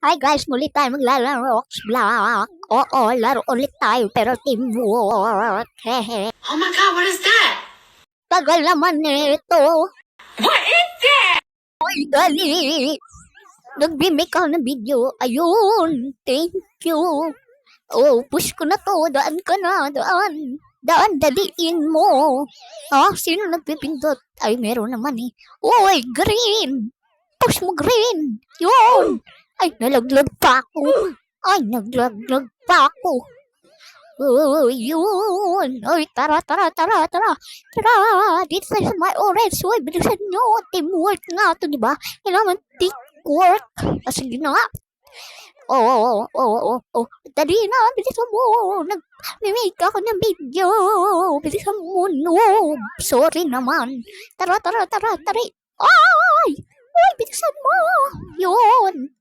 Hi guys, muli tayo maglalaro. Block. Oo, laro ulit tayo pero teamwork. Hehe. Oh my god, what is that? Tagal naman nito. What is that? Ay, dali. Nag-remake ako ng video. Ayun. Thank you. Oh, push ko na to. Daan ka na. Daan. Daan, daliin mo. Ah, sino nagpipindot? Ay, meron naman eh. Uy, green. Push mo green. Yun. Ay, nalaglag pa ako. Ay, naglaglag pa ako. Oh, yun. Ay, tara. Tara, dito tayo sa my orange. Uy, bilisan nyo. Teamwork nga ito, di ba? Kailangan teamwork. Sige na nga. Oo. Dali na, bilisan mo. Nag-make ako ng video. Bilisan mo, noob. Sorry naman. Tara. Ay! Uy, bilisan mo. Yun.